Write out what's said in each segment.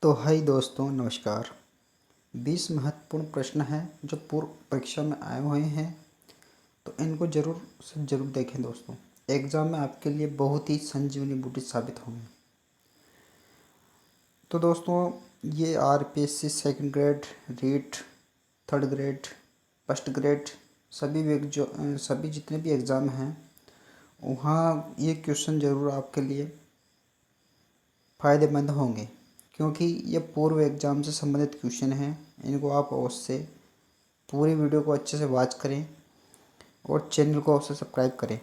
तो हाय दोस्तों, नमस्कार। 20 महत्वपूर्ण प्रश्न हैं जो पूर्व परीक्षा में आए हुए हैं, तो इनको ज़रूर से ज़रूर देखें दोस्तों। एग्ज़ाम में आपके लिए बहुत ही संजीवनी बूटी साबित होंगे। तो दोस्तों, ये RPSC second grade, REET, third grade, first grade, सभी जितने भी एग्ज़ाम हैं वहाँ ये क्वेश्चन ज़रूर आपके लिए फ़ायदेमंद होंगे, क्योंकि ये पूर्व एग्ज़ाम से संबंधित क्वेश्चन हैं। इनको आप अवश्य पूरी वीडियो को अच्छे से वॉच करें और चैनल को अवश्य सब्सक्राइब करें।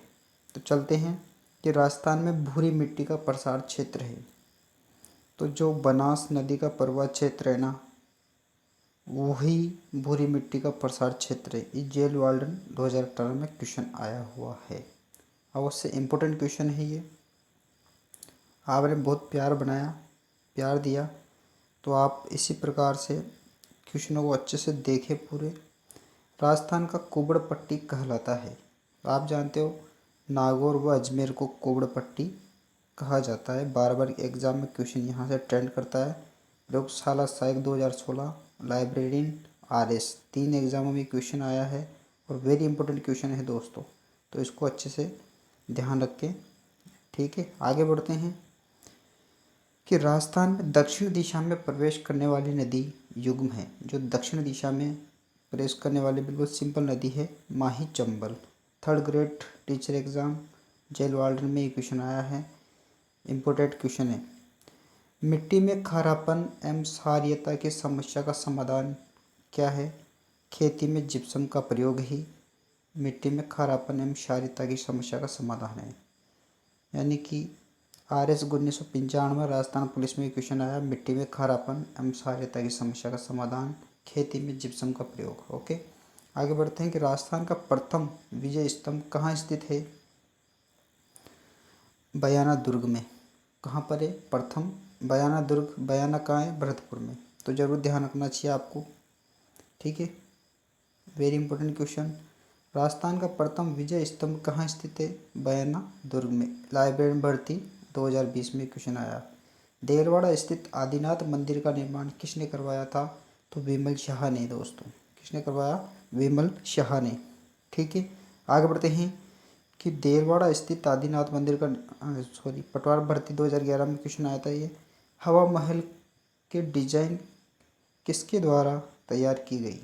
तो चलते हैं कि राजस्थान में भूरी मिट्टी का प्रसार क्षेत्र है। तो जो बनास नदी का प्रवाह क्षेत्र है ना, वही भूरी मिट्टी का प्रसार क्षेत्र है। ये जेल वार्डन 2018 में क्वेश्चन आया हुआ है। अवश्य इम्पोर्टेंट क्वेश्चन है ये। आपने बहुत प्यार दिया, तो आप इसी प्रकार से क्वेश्चनों को अच्छे से देखें पूरे। राजस्थान का कुबड़ पट्टी कहलाता है। तो आप जानते हो, नागौर व अजमेर को कुबड़ पट्टी कहा जाता है। बार बार एग्जाम में क्वेश्चन यहाँ से ट्रेंड करता है। प्रयोगशाला सहायक 2016, लाइब्रेरियन आरएस, 3 एग्जामों में क्वेश्चन आया है और वेरी इंपॉर्टेंट क्वेश्चन है दोस्तों। तो इसको अच्छे से ध्यान रखें। ठीक है, आगे बढ़ते हैं कि राजस्थान में दक्षिण दिशा में प्रवेश करने वाली नदी युग्म है। जो दक्षिण दिशा में प्रवेश करने वाली बिल्कुल सिंपल नदी है, Mahi Chambal. Third grade teacher exam jail warden में ये क्वेश्चन आया है, इम्पोर्टेंट क्वेश्चन है। मिट्टी में खारापन एवं क्षारीयता की समस्या का समाधान क्या है? खेती में जिप्सम का प्रयोग ही मिट्टी में खारापन एवं क्षारीयता की समस्या का समाधान है। यानी कि RS 1995 राजस्थान पुलिस में क्वेश्चन आया, मिट्टी में खारापन एवं क्षारीयता की समस्या का समाधान, खेती में जिप्सम का प्रयोग। ओके, आगे बढ़ते हैं कि राजस्थान का प्रथम विजय स्तंभ कहाँ स्थित है? बयाना दुर्ग में। कहाँ पर है? प्रथम बयाना दुर्ग। बयाना कहाँ है? भरतपुर में। तो जरूर ध्यान रखना चाहिए आपको। ठीक है, वेरी इंपॉर्टेंट क्वेश्चन। राजस्थान का प्रथम विजय स्तंभ कहाँ स्थित है? बयाना दुर्ग में। लाइब्रेरियन भर्ती 2020 में क्वेश्चन आया। देलवाड़ा स्थित आदिनाथ मंदिर का निर्माण किसने करवाया था? तो विमल शाह ने दोस्तों। किसने करवाया? विमल शाह ने। ठीक है, आगे बढ़ते हैं कि देलवाड़ा स्थित आदिनाथ मंदिर का पटवार भर्ती 2011 में क्वेश्चन आया था ये। हवा महल के डिजाइन किसके द्वारा तैयार की गई?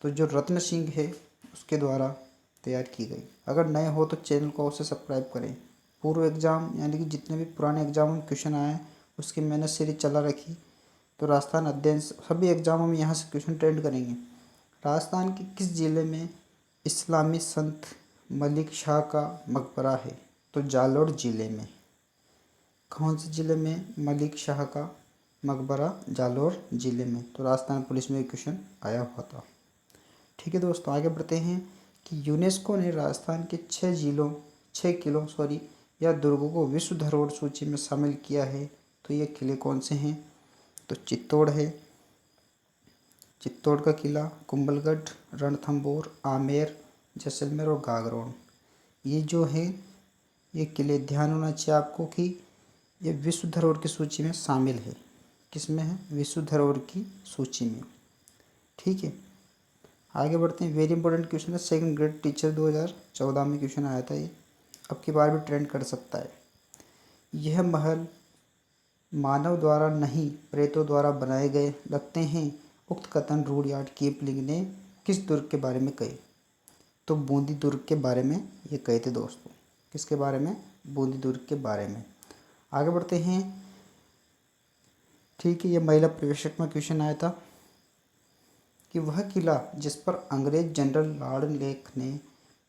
तो जो रत्न सिंह है उसके द्वारा तैयार की गई। अगर नए हो तो चैनल को अवश्य सब्सक्राइब करें। पूर्व एग्जाम यानी कि जितने भी पुराने एग्जाम में क्वेश्चन आए उसकी मैंने सीरीज चला रखी। तो राजस्थान अध्ययन सभी एग्जामों में यहाँ से क्वेश्चन ट्रेंड करेंगे। राजस्थान के किस जिले में इस्लामी संत मलिक शाह का मकबरा है? तो जालोर जिले में। कौन से जिले में मलिक शाह का मकबरा? जालोर जिले में। तो राजस्थान पुलिस में क्वेश्चन आया हुआ था। ठीक है दोस्तों, आगे बढ़ते हैं कि यूनेस्को ने राजस्थान के 6 किलों या दुर्गों को विश्व धरोहर सूची में शामिल किया है। तो ये किले कौन से हैं? तो चित्तौड़ है, चित्तौड़ का किला, कुंभलगढ़, रणथंभौर, आमेर, जैसलमेर और गागरोन। ये जो है ये किले, ध्यान होना चाहिए आपको कि ये विश्व धरोहर की सूची में शामिल है। किस में है? विश्व धरोहर की सूची में। ठीक है, आगे बढ़ते हैं। वेरी इंपॉर्टेंट क्वेश्चन है, सेकंड ग्रेड टीचर 2014 में क्वेश्चन आया था ये। अब की बार भी ट्रेंड कर सकता है। यह महल मानव द्वारा नहीं प्रेतों द्वारा बनाए गए लगते हैं। उक्त कथन रूडयार्ड कीपलिंग ने किस दुर्ग के बारे में कहे? तो बूंदी दुर्ग के बारे में ये कहे थे दोस्तों। किसके बारे में? बूंदी दुर्ग के बारे में। आगे बढ़ते हैं। ठीक है, ये महिला प्रवेशक में क्वेश्चन आया था कि वह किला जिस पर अंग्रेज जनरल लॉर्ड लेक ने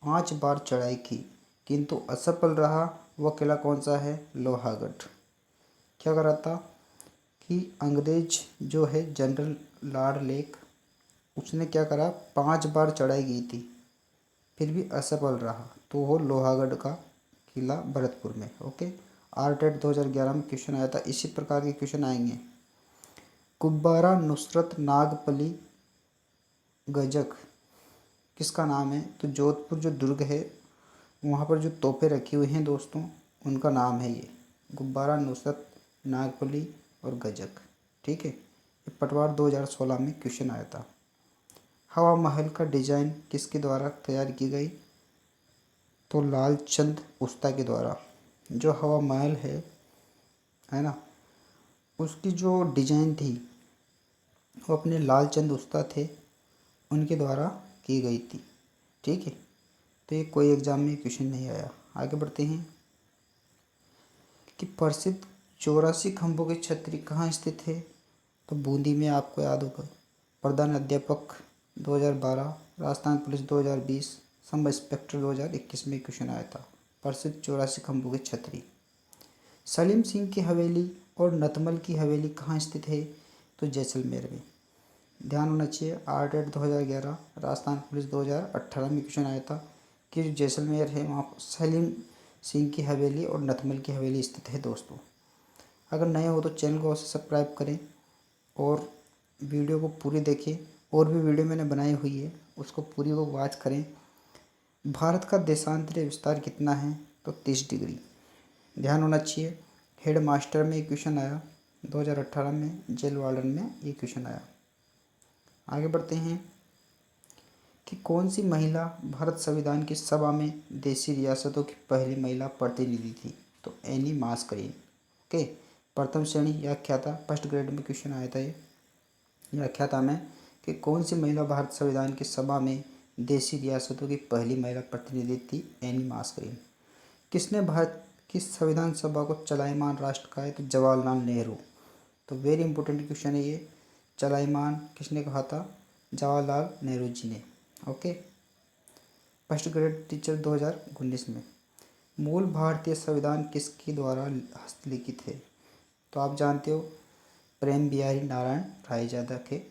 5 बार चढ़ाई की किंतु असफल रहा, वह किला कौन सा है? लोहागढ़। क्या करा था कि अंग्रेज जो है जनरल लॉर्ड लेक, उसने क्या करा? 5 बार चढ़ाई की थी फिर भी असफल रहा, तो वो लोहागढ़ का किला भरतपुर में। ओके, आरटेट 2011 में क्वेश्चन आया था। इसी प्रकार के क्वेश्चन आएंगे। कुब्बारा नुसरत नागपली गजक किसका नाम है? तो जोधपुर जो दुर्ग है वहाँ पर जो तोपें रखी हुई हैं दोस्तों, उनका नाम है ये, गुब्बारा, नुसरत, नागपली और गजक। ठीक है, ये पटवार 2016 में क्वेश्चन आया था। हवा महल का डिजाइन किसके द्वारा तैयार की गई? तो लालचंद उस्ता के द्वारा। जो हवा महल है ना, उसकी जो डिजाइन थी वो अपने लालचंद उस्ता थे, उनके द्वारा की गई थी। ठीक है, तो ये कोई एग्जाम में क्वेश्चन नहीं आया। आगे बढ़ते हैं कि प्रसिद्ध 84 खंभों की छतरी कहाँ स्थित है? तो बूंदी में, आपको याद होगा। प्रधान अध्यापक 2012, राजस्थान पुलिस 2020, सब इंस्पेक्टर 2021 में क्वेश्चन आया था। प्रसिद्ध 84 खंभों की छतरी। सलीम सिंह की हवेली और नतमल की हवेली कहाँ स्थित है? तो जैसलमेर में। ध्यान होना चाहिए, आर्ट 2011, राजस्थान पुलिस 2018 में क्वेश्चन आया था कि जो जैसलमेर है वहाँ पर सलीम सिंह की हवेली और नतमल की हवेली स्थित है दोस्तों। अगर नए हो तो चैनल को अवश्य सब्सक्राइब करें और वीडियो को पूरी देखें। और भी वीडियो मैंने बनाई हुई है, उसको पूरी को वॉच करें। भारत का देशांतरीय विस्तार कितना है? तो 30 डिग्री। ध्यान होना चाहिए, हेड मास्टर में ये क्वेश्चन आया 2018 में, जेल वार्डन में ये क्वेश्चन आया। आगे बढ़ते हैं कि कौन सी महिला भारत संविधान की सभा में देशी रियासतों की पहली महिला प्रतिनिधि थी? तो एनी मास्करीन। ओके, प्रथम श्रेणी व्याख्याता, फर्स्ट ग्रेड में क्वेश्चन आया था ये व्याख्याता में, कि कौन सी महिला भारत संविधान की सभा में देशी रियासतों की पहली महिला प्रतिनिधि थी? Any Mascarene. किसने भारत की संविधान सभा को चलायमान राष्ट्र कहा है? तो जवाहरलाल नेहरू। तो वेरी इंपॉर्टेंट क्वेश्चन है ये, चलायमान किसने कहा था? जवाहरलाल नेहरू जी ने। ओके, फर्स्ट ग्रेड टीचर 2019 में। मूल भारतीय संविधान किसके द्वारा हस्तलिखित है? तो आप जानते हो, प्रेम बिहारी नारायण रायजादा के,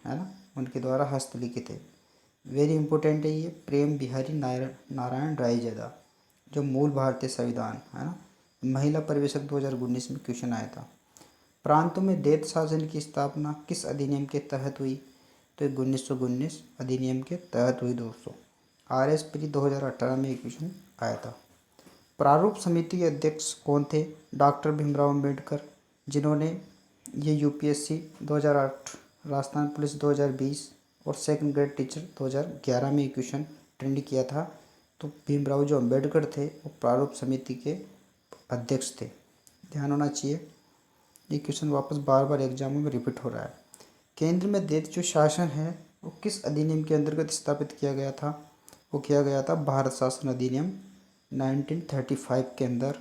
है ना, उनके द्वारा हस्तलिखित है। वेरी इंपॉर्टेंट है ये, प्रेम बिहारी नारायण रायजादा, जो मूल भारतीय संविधान है ना। महिला परिवेशक 2019 में क्वेश्चन आया था। प्रांतों में दैत्य शासन की स्थापना किस अधिनियम के तहत हुई? तो 1919 अधिनियम के तहत हुई दोस्तों। RS प्री 2018 में एक क्वेश्चन आया था। प्रारूप समिति के अध्यक्ष कौन थे? डॉक्टर भीमराव अम्बेडकर, जिन्होंने ये UPSC 2008, राजस्थान पुलिस 2020 और सेकंड ग्रेड टीचर 2011 में ये क्वेश्चन ट्रेंड किया था। तो भीमराव जो अम्बेडकर थे वो प्रारूप समिति के अध्यक्ष थे। ध्यान होना चाहिए, ये क्वेश्चन वापस बार बार एग्जामों में रिपीट हो रहा है। केंद्र में दैत्य जो शासन है वो किस अधिनियम के अंतर्गत स्थापित किया गया था? वो किया गया था भारत शासन अधिनियम 1935 के अंदर।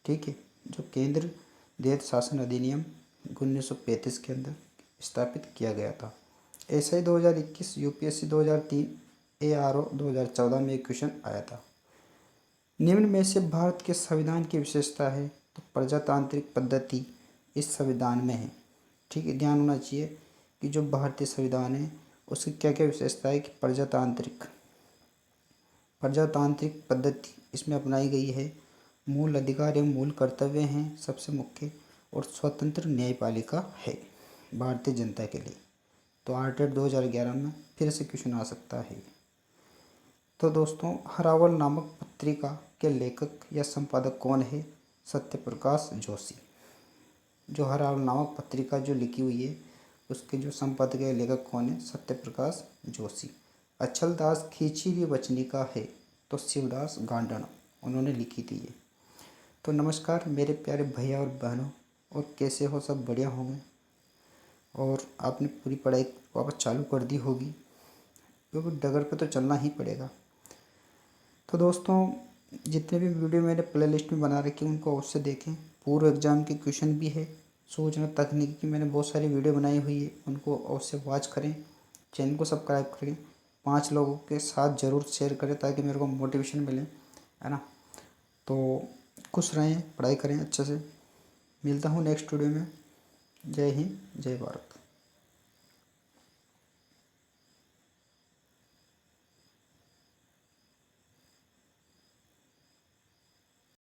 ठीक है, जो केंद्र दैत्य शासन अधिनियम 1935 के अंदर स्थापित किया गया था। SI 2021, UPSC 2003, ARO 2014 में एक क्वेश्चन आया था। निम्न में से भारत के संविधान की विशेषता है? तो प्रजातांत्रिक पद्धति इस संविधान में है। ठीक है, ध्यान होना चाहिए कि जो भारतीय संविधान है उसकी क्या क्या विशेषता है कि प्रजातांत्रिक पद्धति इसमें अपनाई गई है। मूल अधिकार एवं मूल कर्तव्य हैं सबसे मुख्य, और स्वतंत्र न्यायपालिका है भारतीय जनता के लिए। तो आर्टेड 2011 में फिर से क्वेश्चन आ सकता है। तो दोस्तों, हरावल नामक पत्रिका के लेखक या संपादक कौन है? सत्यप्रकाश जोशी। जो हरावल नामक पत्रिका जो लिखी हुई है उसके जो संपादक या लेखक कौन है? सत्यप्रकाश जोशी। अचलदास खींची वचनिका है? तो शिवदास गांडण, उन्होंने लिखी थी ये। तो नमस्कार मेरे प्यारे भैया और बहनों, और कैसे हो? सब बढ़िया होंगे और आपने पूरी पढ़ाई वापस चालू कर दी होगी, क्योंकि डगर पे तो चलना ही पड़ेगा। तो दोस्तों, जितने भी वीडियो मैंने प्ले लिस्ट में बना रखी उनको अवश्य देखें। पूर्व एग्जाम के क्वेश्चन भी है, सूचना तकनीकी की मैंने बहुत सारी वीडियो बनाई हुई है, उनको अवश्य वॉच करें। चैनल को सब्सक्राइब करें, 5 लोगों के साथ ज़रूर शेयर करें ताकि मेरे को मोटिवेशन मिले, है ना। तो खुश रहें, पढ़ाई करें अच्छे से। मिलता हूँ नेक्स्ट वीडियो में। जय हिंद, जय भारत।